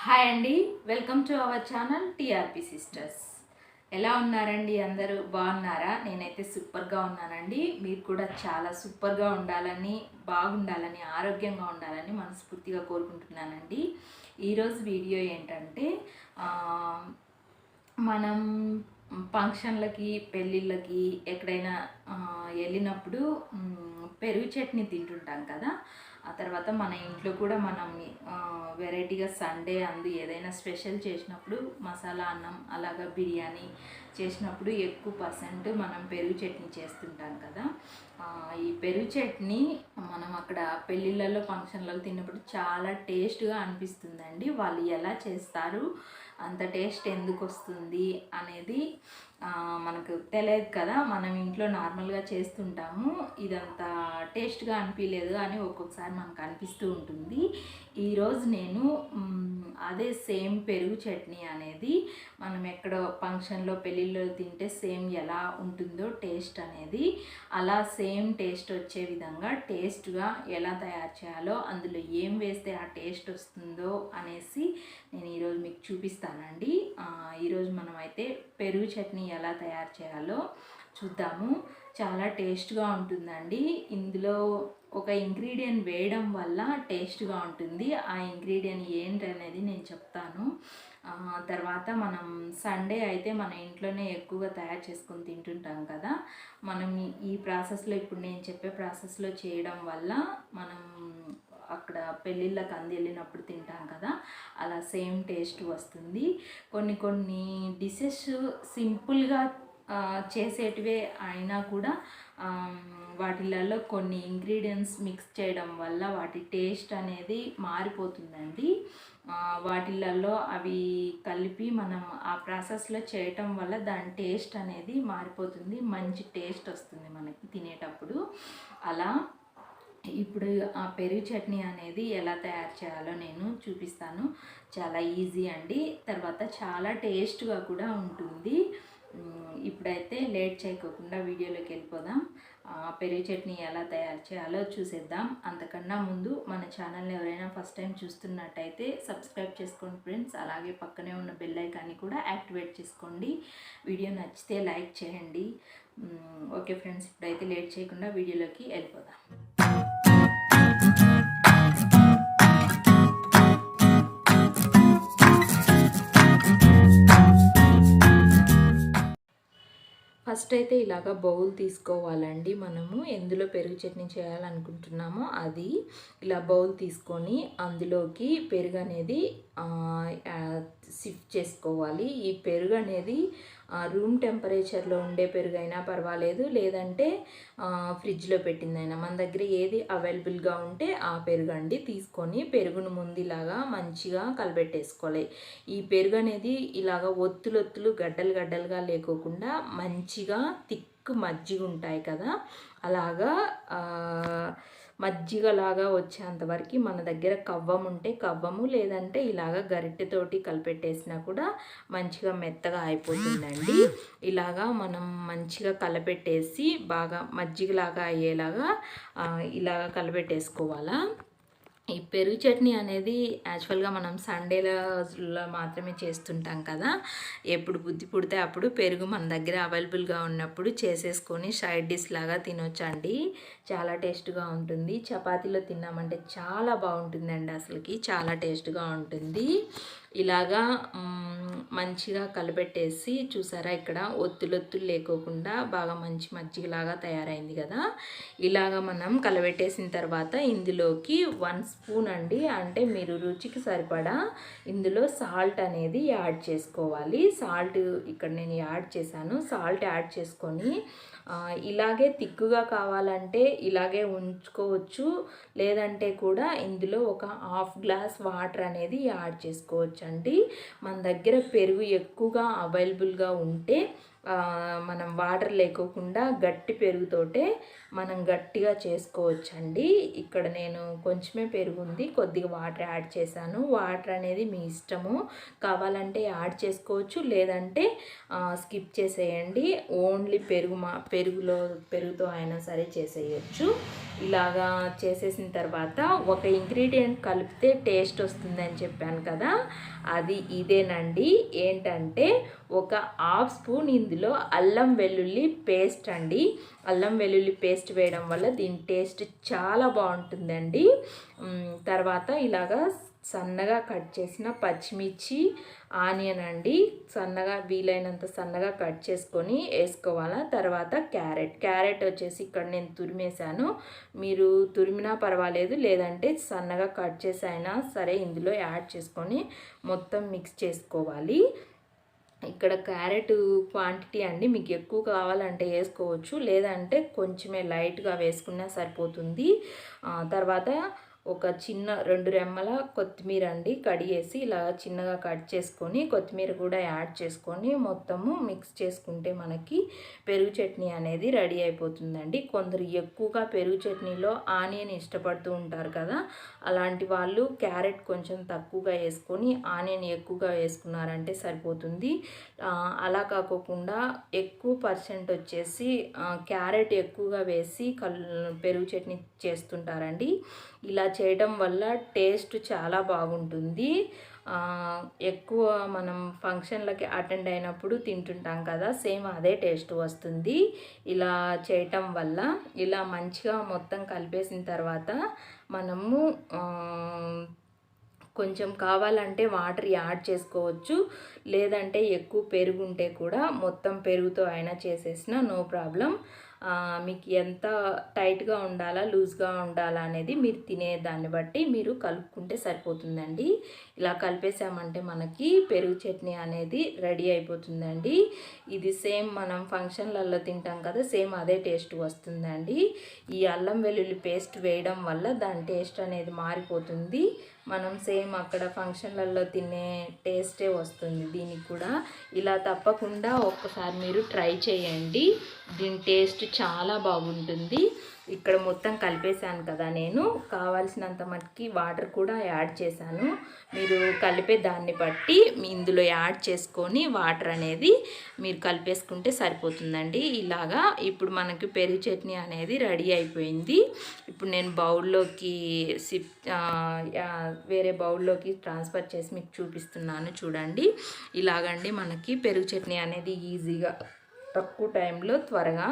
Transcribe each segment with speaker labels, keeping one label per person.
Speaker 1: Hi అండి, welcome to our channel TRP sisters. ఎలా ఉన్నారండి? అందరూ బాగున్నారా? నేనైతే సూపర్గా ఉన్నానండి. మీరు కూడా చాలా సూపర్గా ఉండాలని, బాగుండాలని, ఆరోగ్యంగా ఉండాలని మనస్ఫూర్తిగా కోరుకుంటున్నానండి. ఈరోజు వీడియో ఏంటంటే మనం ఫంక్షన్లకి, పెళ్ళిళ్ళకి ఎక్కడైనా వెళ్ళినప్పుడు పెరుగు చట్నీ తింటుంటాం కదా. ఆ తర్వాత మన ఇంట్లో కూడా మనం వెరైటీగా సండే ఏదైనా స్పెషల్ చేసినప్పుడు మసాలా అన్నం అలాగా బిర్యానీ చేసినప్పుడు ఎక్కువ పర్సెంట్ మనం పెరుగు చట్నీ చేస్తుంటాం కదా. ఈ పెరుగు చట్నీ మనం అక్కడ పెళ్ళిళ్ళలో ఫంక్షన్లలో తిన్నప్పుడు చాలా టేస్ట్గా అనిపిస్తుందండి. వాళ్ళు ఎలా చేస్తారు, అంత టేస్ట్ ఎందుకు వస్తుంది అనేది మనకు తెలియదు కదా. మనం ఇంట్లో నార్మల్గా చేస్తుంటాము, ఇదంతా టేస్ట్గా అనిపించలేదు అని ఒక్కొక్కసారి మనకు అనిపిస్తూ ఉంటుంది. ఈరోజు నేను అదే సేమ్ పెరుగు చట్నీ అనేది మనం ఎక్కడో ఫంక్షన్లో పెళ్ళిళ్ళలో తింటే సేమ్ ఎలా ఉంటుందో టేస్ట్ అనేది, అలా సేమ్ టేస్ట్ వచ్చే విధంగా టేస్ట్గా ఎలా తయారు చేయాలో, అందులో ఏం వేస్తే ఆ టేస్ట్ వస్తుందో అనేసి నేను ఈరోజు మీకు చూపిస్తానండి. ఈరోజు మనం అయితే పెరుగు చట్నీ ఎలా తయారు చేయాలో చూద్దాము. చాలా టేస్ట్గా ఉంటుందండి. ఇందులో ఒక ఇంగ్రీడియంట్ వేయడం వల్ల టేస్ట్గా ఉంటుంది. ఆ ఇంగ్రీడియంట్ ఏంటనేది నేను చెప్తాను. తర్వాత మనం సండే అయితే మన ఇంట్లోనే ఎక్కువగా తయారు చేసుకొని తింటుంటాం కదా. మనం ఈ ప్రాసెస్లో, ఇప్పుడు నేను చెప్పే ప్రాసెస్లో చేయడం వల్ల మనం అక్కడ పెళ్ళిళ్ళకి వెళ్ళినప్పుడు తింటాం కదా, అలా సేమ్ టేస్ట్ వస్తుంది. కొన్ని డిషెస్ సింపుల్గా చేసేటివే అయినా కూడా వాటిలలో కొన్ని ఇంగ్రీడియంట్స్ మిక్స్ చేయడం వల్ల వాటి టేస్ట్ అనేది మారిపోతుందండి. వాటిలలో అవి కలిపి మనం ఆ ప్రాసెస్లో చేయటం వల్ల దాని టేస్ట్ అనేది మారిపోతుంది, మంచి టేస్ట్ వస్తుంది మనకి తినేటప్పుడు. అలా ఇప్పుడు ఆ పెరుగు చట్నీ అనేది ఎలా తయారు చేయాలో నేను చూపిస్తాను. చాలా ఈజీ అండి, తర్వాత చాలా టేస్ట్గా కూడా ఉంటుంది. ఇప్పుడైతే లేట్ చేయకోకుండా వీడియోలోకి వెళ్ళిపోదాం. పెరుగు చట్నీ ఎలా తయారు చేయాలో చూసేద్దాం. అంతకన్నా ముందు మన ఛానల్ని ఎవరైనా ఫస్ట్ టైం చూస్తున్నట్టయితే సబ్స్క్రైబ్ చేసుకోండి ఫ్రెండ్స్. అలాగే పక్కనే ఉన్న బెల్ ఐకాన్ని కూడా యాక్టివేట్ చేసుకోండి. వీడియో నచ్చితే లైక్ చేయండి. ఓకే ఫ్రెండ్స్, ఇప్పుడైతే లేట్ చేయకుండా వీడియోలోకి వెళ్ళిపోదాం. ఫస్ట్ అయితే ఇలాగ బౌల్ తీసుకోవాలండి. మనము ఎందులో పెరుగు చట్నీ చేయాలనుకుంటున్నామో అది ఇలా బౌల్ తీసుకొని అందులోకి పెరుగు అనేది సిఫ్ట్ చేసుకోవాలి. ఈ పెరుగు అనేది రూమ్ టెంపరేచర్లో ఉండే పెరుగు అయినా పర్వాలేదు, లేదంటే ఫ్రిడ్జ్లో పెట్టిందైనా, మన దగ్గర ఏది అవైలబుల్గా ఉంటే ఆ పెరుగు అండి తీసుకొని పెరుగును ముందులాగా మంచిగా కలిపెట్టేసుకోవాలి. ఈ పెరుగు అనేది ఇలాగ ఒత్తులు గడ్డలుగా లేకోకుండా మంచిగా థిక్ మజ్జిగ ఉంటాయి కదా, అలాగా మజ్జిగలాగా వచ్చేంతవరకు మన దగ్గర కవ్వం ఉంటే కవ్వము, లేదంటే ఇలాగ గరిటెతోటి కలిపెట్టేసినా కూడా మంచిగా మెత్తగా అయిపోతుందండి. ఇలాగా మనం మంచిగా కలపెట్టేసి బాగా మజ్జిగలాగా అయ్యేలాగా ఇలాగ కలపెట్టేసుకోవాలా. ఈ పెరుగు చట్నీ అనేది యాక్చువల్గా మనం సండేలో మాత్రమే చేస్తుంటాం కదా. ఎప్పుడు బుద్ధి పుడితే అప్పుడు పెరుగు మన దగ్గర అవైలబుల్గా ఉన్నప్పుడు చేసేసుకొని సైడ్ డిష్ లాగా తినొచ్చండి. చాలా టేస్ట్గా ఉంటుంది. చపాతీలో తిన్నామంటే చాలా బాగుంటుందండి, అసలుకి చాలా టేస్ట్గా ఉంటుంది. ఇలాగా మంచిగా కలిపెట్టేసి చూసారా, ఇక్కడ ఒత్తులు లేకోకుండా బాగా మంచి మజ్జిగలాగా తయారైంది కదా. ఇలాగ మనం కలబెట్టేసిన తర్వాత ఇందులోకి 1 స్పూన్ అండి, అంటే మీరు రుచికి సరిపడా ఇందులో సాల్ట్ అనేది యాడ్ చేసుకోవాలి. సాల్ట్ ఇక్కడ నేను యాడ్ చేశాను. సాల్ట్ యాడ్ చేసుకొని ఇలాగే తిక్కుగా కావాలంటే ఇలాగే ఉంచుకోవచ్చు, లేదంటే కూడా ఇందులో ఒక 1/2 గ్లాస్ వాటర్ అనేది యాడ్ చేసుకోవచ్చు అండి. మన దగ్గర పెరుగు ఎక్కువగా అవైలబుల్గా ఉంటే మనం వాటర్ లేకోకుండా గట్టి పెరుగుతోటే మనం గట్టిగా చేసుకోవచ్చండి. ఇక్కడ నేను కొంచెమే పెరుగు ఉంది, కొద్దిగా వాటర్ యాడ్ చేశాను. వాటర్ అనేది మీ ఇష్టము, కావాలంటే యాడ్ చేసుకోవచ్చు, లేదంటే స్కిప్ చేసేయండి. ఓన్లీ పెరుగుతో అయినా సరే చేసేయచ్చు. ఇలాగా చేసేసిన తర్వాత ఒక ఇంగ్రీడియంట్ కలిపితే టేస్ట్ వస్తుందని చెప్పాను కదా, అది ఇదేనండి. ఏంటంటే ఒక హాఫ్ స్పూన్ ఇందులో అల్లం వెల్లుల్లి పేస్ట్ అండి. అల్లం వెల్లుల్లి పేస్ట్ వేయడం వల్ల దీని టేస్ట్ చాలా బాగుంటుందండి. తర్వాత ఇలాగా సన్నగా కట్ చేసిన పచ్చిమిర్చి, ఆనియన్ అండి, సన్నగా వీలైనంత సన్నగా కట్ చేసుకొని వేసుకోవాలా. తర్వాత క్యారెట్ వచ్చేసి ఇక్కడ నేను తురిమేశాను, మీరు తురిమినా పర్వాలేదు, లేదంటే సన్నగా కట్ చేసి అయినా సరే ఇందులో యాడ్ చేసుకొని మొత్తం మిక్స్ చేసుకోవాలి. ఇక్కడ క్యారెట్ క్వాంటిటీ అండి, మీకు ఎక్కువ కావాలంటే వేసుకోవచ్చు, లేదంటే కొంచెమే లైట్గా వేసుకున్నా సరిపోతుంది. తర్వాత ఒక చిన్న 2 రెమ్మల కొత్తిమీర అండి కడిగేసి ఇలా చిన్నగా కట్ చేసుకొని కొత్తిమీర కూడా యాడ్ చేసుకొని మొత్తము మిక్స్ చేసుకుంటే మనకి పెరుగు చట్నీ అనేది రెడీ అయిపోతుందండి. కొందరు ఎక్కువగా పెరుగు చట్నీలో ఆనియన్ ఇష్టపడుతూ ఉంటారు కదా, అలాంటి వాళ్ళు క్యారెట్ కొంచెం తక్కువగా వేసుకొని ఆనియన్ ఎక్కువగా వేసుకున్నారంటే సరిపోతుంది. అలా కాకోకుండా ఎక్కువ పర్సెంట్ వచ్చేసి క్యారెట్ ఎక్కువగా వేసి పెరుగు చట్నీ చేస్తుంటారండి. ఇలా చేయడం వల్ల టేస్ట్ చాలా బాగుంటుంది. ఎక్కువ మనం ఫంక్షన్లకి అటెండ్ అయినప్పుడు తింటుంటాం కదా, సేమ్ అదే టేస్ట్ వస్తుంది ఇలా చేయటం వల్ల. ఇలా మంచిగా మొత్తం కలిపేసిన తర్వాత మనము కొంచెం కావాలంటే వాటర్ యాడ్ చేసుకోవచ్చు, లేదంటే ఎక్కువ పెరుగు ఉంటే కూడా మొత్తం పెరుగుతో అయినా చేసేసినా నో ప్రాబ్లం. మీకు ఎంత టైట్గా ఉండాలా లూజ్గా ఉండాలా అనేది మీరు తినే దాన్ని బట్టి మీరు కలుపుకుంటే సరిపోతుందండి. ఇలా కలిపేసామంటే మనకి పెరుగు చట్నీ అనేది రెడీ అయిపోతుందండి. ఇది సేమ్ మనం ఫంక్షన్లలో తింటాం కదా, సేమ్ అదే టేస్ట్ వస్తుందండి. ఈ అల్లం వెల్లుల్లి పేస్ట్ వేయడం వల్ల దాని టేస్ట్ అనేది మారిపోతుంది. మనం సేమ్ అక్కడ ఫంక్షన్లలో తినే టేస్టే వస్తుంది దీనికి కూడా. ఇలా తప్పకుండా ఒక్కసారి మీరు ట్రై చేయండి, దీని టేస్ట్ చాలా బాగుంటుంది. ఇక్కడ మొత్తం కలిపేశాను కదా, నేను కావాల్సినంత మట్టుకి వాటర్ కూడా యాడ్ చేశాను. మీరు కలిపే దాన్ని బట్టి ఇందులో యాడ్ చేసుకొని వాటర్ అనేది మీరు కలిపేసుకుంటే సరిపోతుందండి. ఇలాగా ఇప్పుడు మనకి పెరుగు చట్నీ అనేది రెడీ అయిపోయింది. ఇప్పుడు నేను బౌల్లోకి వేరే బౌల్లోకి ట్రాన్స్ఫర్ చేసి మీకు చూపిస్తున్నాను చూడండి. ఇలాగండి మనకి పెరుగు చట్నీ అనేది ఈజీగా తక్కువ టైంలో త్వరగా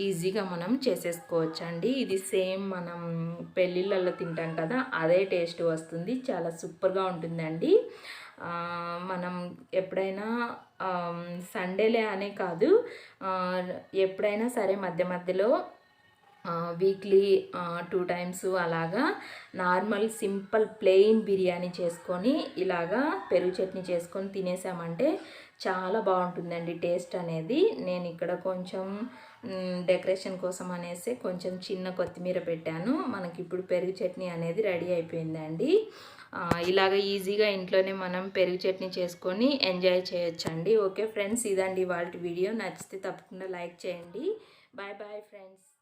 Speaker 1: ఈజీగా మనం చేసేసుకోవచ్చండి. ఇది సేమ్ మనం పెళ్ళిళ్ళల్లో తింటాం కదా, అదే టేస్ట్ వస్తుంది, చాలా సూపర్గా ఉంటుందండి. మనం ఎప్పుడైనా సండేలే అనే కాదు, ఎప్పుడైనా సరే మధ్య మధ్యలో వీక్లీ 2 టైమ్స్ అలాగా నార్మల్ సింపుల్ ప్లెయిన్ బిర్యానీ చేసుకొని ఇలాగా పెరుగు చట్నీ చేసుకొని తినేసామంటే చాలా బాగుంటుందండి టేస్ట్ అనేది. నేను ఇక్కడ కొంచెం డెకరేషన్ కోసం అనేసి కొంచెం చిన్న కొత్తిమీర పెట్టాను. మనకి ఇప్పుడు పెరుగు చట్నీ అనేది రెడీ అయిపోయిందండి. ఇలాగ ఈజీగా ఇంట్లోనే మనం పెరుగు చట్నీ చేసుకొని ఎంజాయ్ చేయొచ్చండి. ఓకే ఫ్రెండ్స్, ఇదండి ఇవాళ వీడియో. నచ్చితే తప్పకుండా లైక్ చేయండి. Bye bye friends.